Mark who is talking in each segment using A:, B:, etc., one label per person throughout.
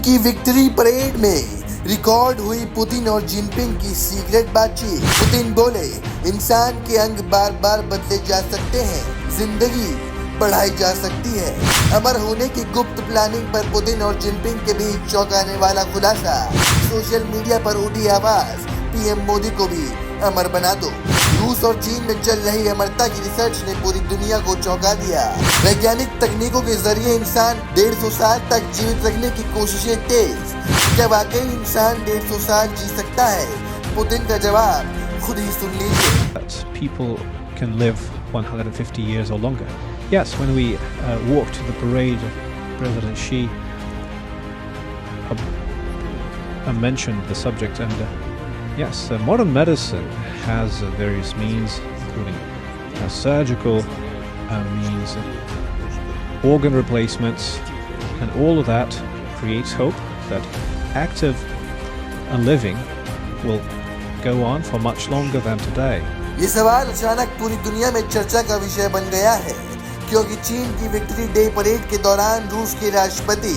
A: की victory parade में record हुई पुतिन और जिनपिंग की सीक्रेट बातचीत। पुतिन बोले, इंसान के अंग बार बार बदले जा सकते हैं, जिंदगी बढ़ाई जा सकती है। अमर होने की गुप्त प्लानिंग पर पुतिन और जिनपिंग के बीच चौंकाने वाला खुलासा। सोशल मीडिया पर उठी आवाज, पीएम मोदी को भी अमर बना दो। रूस और चीन में चल रही अमरता की रिसर्च ने पूरी दुनिया को चौंका दिया। वैज्ञानिक तकनीकों के जरिए इंसान 150 साल तक जीवित रखने की कोशिशें तेज। क्या वाकई इंसान 150 साल जी सकता है? पुतिन का जवाब खुद ही सुन लीजिए।
B: People can live 150 years or longer. Yes, when we walked the parade of President Xi, mentioned the subject, and yes, modern medicine has various means, including surgical means, organ replacements, and all of that creates hope that active living will go on for much longer than today.
A: ये सवाल अचानक पूरी दुनिया में चर्चा का विषय बन गया है, क्योंकि चीन की विक्ट्री डे परेड के दौरान रूस के राष्ट्रपति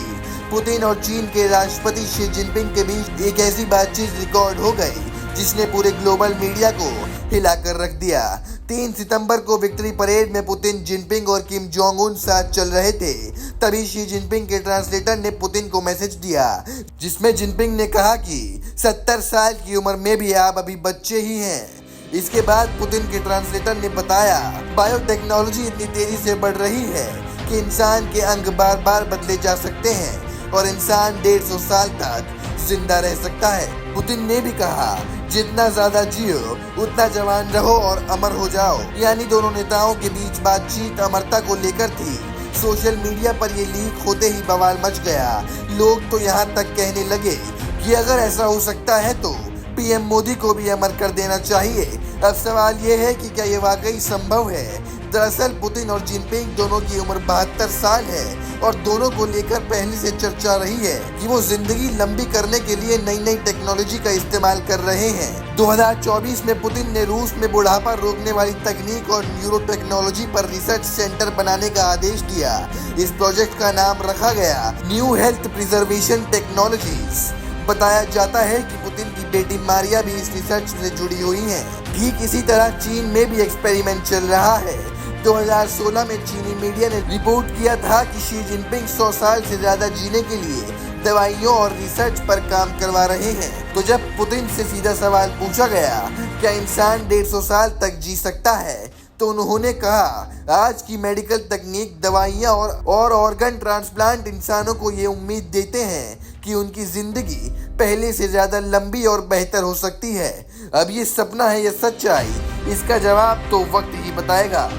A: पुतिन और चीन के राष्ट्रपति शी जिनपिंग के बीच एक ऐसी बातचीत रिकॉर्ड हो गई जिसने पूरे ग्लोबल मीडिया को हिलाकर रख दिया। 3 सितंबर को विक्ट्री परेड में पुतिन, जिनपिंग और किम जोंग उन साथ चल रहे थे। तभी शी जिनपिंग के ट्रांसलेटर ने पुतिन को मैसेज दिया, जिसमें जिनपिंग ने कहा कि 70 साल की उम्र में भी आप अभी बच्चे ही हैं। इसके बाद पुतिन के ट्रांसलेटर ने बताया, बायोटेक्नोलॉजी इतनी तेजी से बढ़ रही है कि इंसान के अंग बार बार बदले जा सकते हैं और इंसान 150 साल तक जिंदा रह सकता है। पुतिन ने भी कहा, जितना ज्यादा जियो उतना जवान रहो और अमर हो जाओ। यानी दोनों नेताओं के बीच बातचीत अमरता को लेकर थी। सोशल मीडिया पर ये लीक होते ही बवाल मच गया। लोग तो यहाँ तक कहने लगे कि अगर ऐसा हो सकता है तो पीएम मोदी को भी अमर कर देना चाहिए। अब सवाल ये है कि क्या ये वाकई संभव है? दरअसल पुतिन और जिनपिंग दोनों की उम्र 72 साल है और दोनों को लेकर पहले से चर्चा रही है कि वो जिंदगी लंबी करने के लिए नई नई टेक्नोलॉजी का इस्तेमाल कर रहे हैं। 2024 में पुतिन ने रूस में बुढ़ापा रोकने वाली तकनीक और न्यूरो टेक्नोलॉजी पर रिसर्च सेंटर बनाने का आदेश दिया। इस प्रोजेक्ट का नाम रखा गया न्यू हेल्थ प्रिजर्वेशन टेक्नोलॉजीज। बताया जाता है कि पुतिन की बेटी मारिया भी इस रिसर्च से जुड़ी हुई है। ठीक इसी तरह चीन में भी एक्सपेरिमेंट चल रहा है। 2016 में चीनी मीडिया ने रिपोर्ट किया था कि शी जिनपिंग 100 साल से ज्यादा जीने के लिए दवाइयों और रिसर्च पर काम करवा रहे हैं। तो जब पुतिन से सीधा सवाल पूछा गया, क्या इंसान 150 साल तक जी सकता है, तो उन्होंने कहा, आज की मेडिकल तकनीक, दवाइयाँ और ऑर्गन ट्रांसप्लांट इंसानों को ये उम्मीद देते हैं कि उनकी जिंदगी पहले से ज्यादा लंबी और बेहतर हो सकती है। अब ये सपना है या सच्चाई, इसका जवाब तो वक्त ही बताएगा।